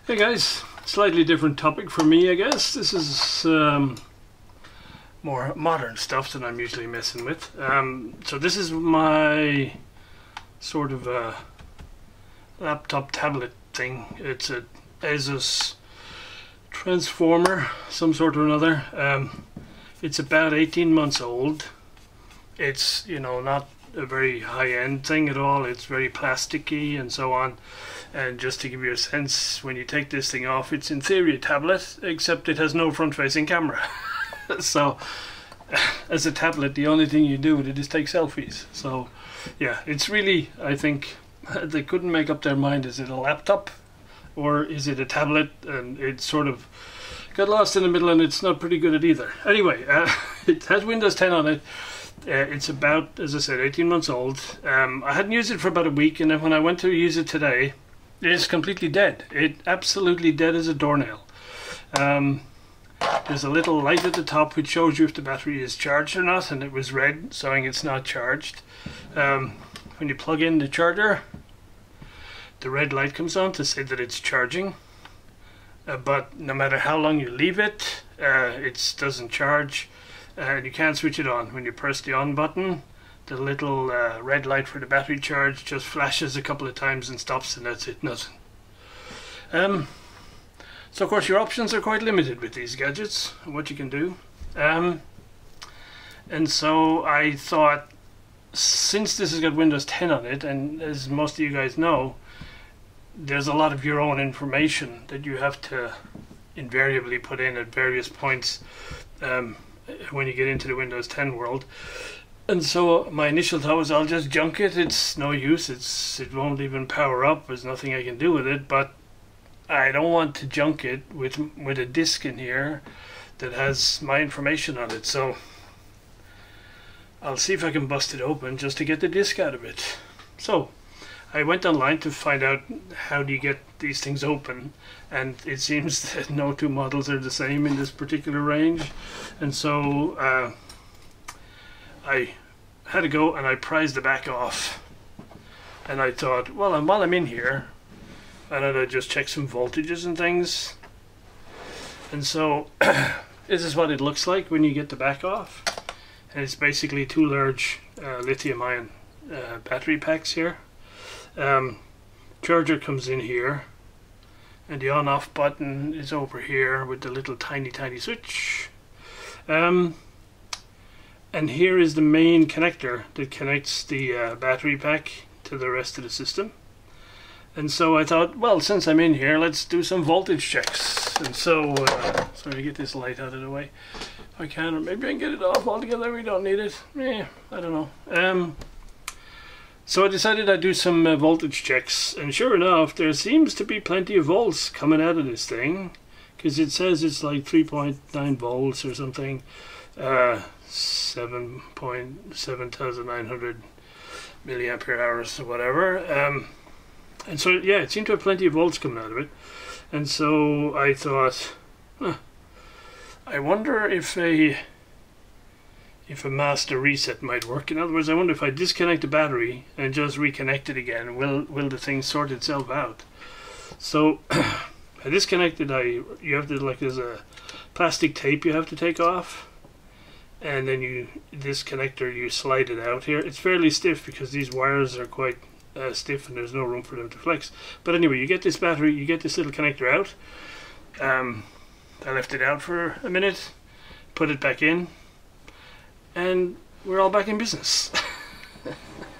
Hey guys, slightly different topic for me, I guess. This is more modern stuff than I'm usually messing with. So this is my sort of a laptop tablet thing. It's a Asus transformer, some sort or another. It's about 18 months old. It's, not a very high-end thing at all. It's very plasticky and so on. And just to give you a sense, when you take this thing off, it's in theory a tablet, except it has no front-facing camera. So, as a tablet, the only thing you do with it is take selfies. So, yeah, it's really, I think, they couldn't make up their mind, is it a laptop or is it a tablet? And it sort of got lost in the middle, and it's not pretty good at either. Anyway, it has Windows 10 on it. It's about, as I said, 18 months old. I hadn't used it for about a week, and then when I went to use it today, it is completely dead. It absolutely dead as a doornail. There's a little light at the top which shows you if the battery is charged or not, and it was red, showing it's not charged. When you plug in the charger, the red light comes on to say that it's charging. But no matter how long you leave it, it doesn't charge. And you can't switch it on. When you press the on button, the little red light for the battery charge just flashes a couple of times and stops, and that's it, nothing. So of course your options are quite limited with these gadgets, and what you can do. And so I thought, since this has got Windows 10 on it, and as most of you guys know, there's a lot of your own information that you have to invariably put in at various points when you get into the Windows 10 world. And so my initial thought was, I'll just junk it. It's no use. It won't even power up. There's nothing I can do with it. But I don't want to junk it with a disk in here that has my information on it. So I'll see if I can bust it open just to get the disk out of it. So I went online to find out how do you get these things open, and it seems that no two models are the same in this particular range. And so I had to go and I prized the back off, and I thought, well, while I'm in here, why don't I just check some voltages and things. And so this is what it looks like when you get the back off, and it's basically two large lithium-ion battery packs here. Charger comes in here, and the on-off button is over here with the little tiny switch. And here is the main connector that connects the battery pack to the rest of the system. And so I thought, well, since I'm in here, let's do some voltage checks. And so, sorry to get this light out of the way. I can, or maybe I can get it off altogether. We don't need it. I don't know. So I decided I'd do some voltage checks, and sure enough, there seems to be plenty of volts coming out of this thing, because it says it's like 3.9 volts or something. 7,7900 milliampere hours or whatever. And so, yeah, it seemed to have plenty of volts coming out of it. And so I thought, I wonder if a master reset might work. In other words, I wonder if I disconnect the battery and just reconnect it again, will the thing sort itself out? So I disconnected. You have to, like, there's a plastic tape you have to take off. And then this connector, you slide it out here. It's fairly stiff because these wires are quite stiff and there's no room for them to flex. But anyway, you get this battery, you get this little connector out. I left it out for a minute, put it back in, and we're all back in business.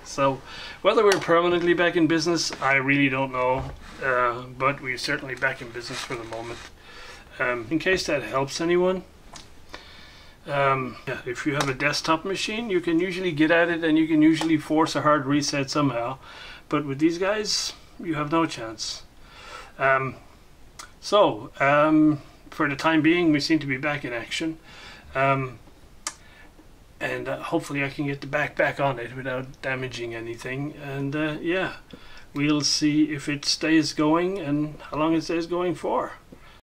So whether we're permanently back in business, I really don't know. But we're certainly back in business for the moment. In case that helps anyone. If you have a desktop machine, you can usually get at it and you can usually force a hard reset somehow. But with these guys, you have no chance. For the time being, we seem to be back in action. And hopefully I can get the back on it without damaging anything. And yeah, we'll see if it stays going and how long it stays going for.